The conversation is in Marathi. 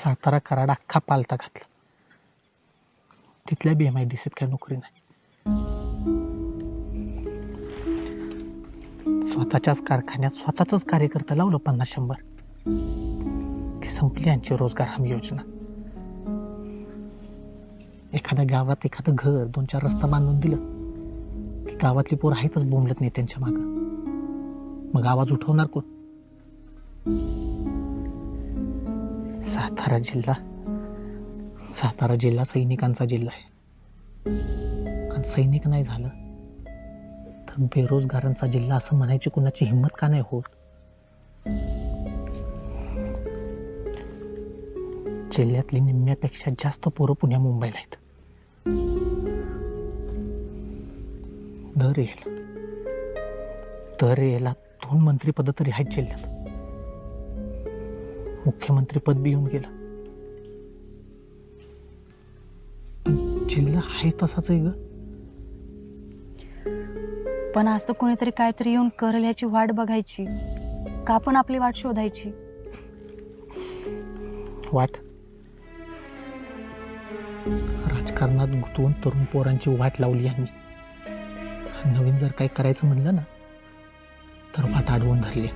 सातारा कराड अख्खा पालता घातला. तिथल्या BMIDCत काही नोकरी नाही. स्वतःच्याच कारखान्यात स्वतःच कार्यकर्ता लावलं 50-100 की संपली यांची रोजगार हमी योजना. एखाद्या गावात एखादं घर 2-4 रस्ता बांधून दिलं की गावातली पोरं आहेतच बोंबलत नेत्यांच्या मागं. मग आवाज उठवणार कोण? सातारा जिल्हा सैनिकांचा जिल्हा आहे. आणि सैनिक नाही झालं तर बेरोजगारांचा जिल्हा असं म्हणायची कुणाची हिंमत का नाही होत? जिल्ह्यातली निम्म्यापेक्षा जास्त पोरं पुण्या मुंबईला आहेत. दर याला 2 मंत्रीपद तरी आहेत जिल्ह्यात. मुख्यमंत्रीपद बी येऊन गेलं. पण जिल्हा आहे तसाच आहे ग. पण असं कोणीतरी काहीतरी येऊन करेल याची वाट बघायची का? पण आपली वाट शोधायची. वाट राजकारणात गुंतवून तरुण पोरांची वाट लावली यांनी. नवीन जर काही करायचं म्हणलं ना तर वाट अडवून धरली.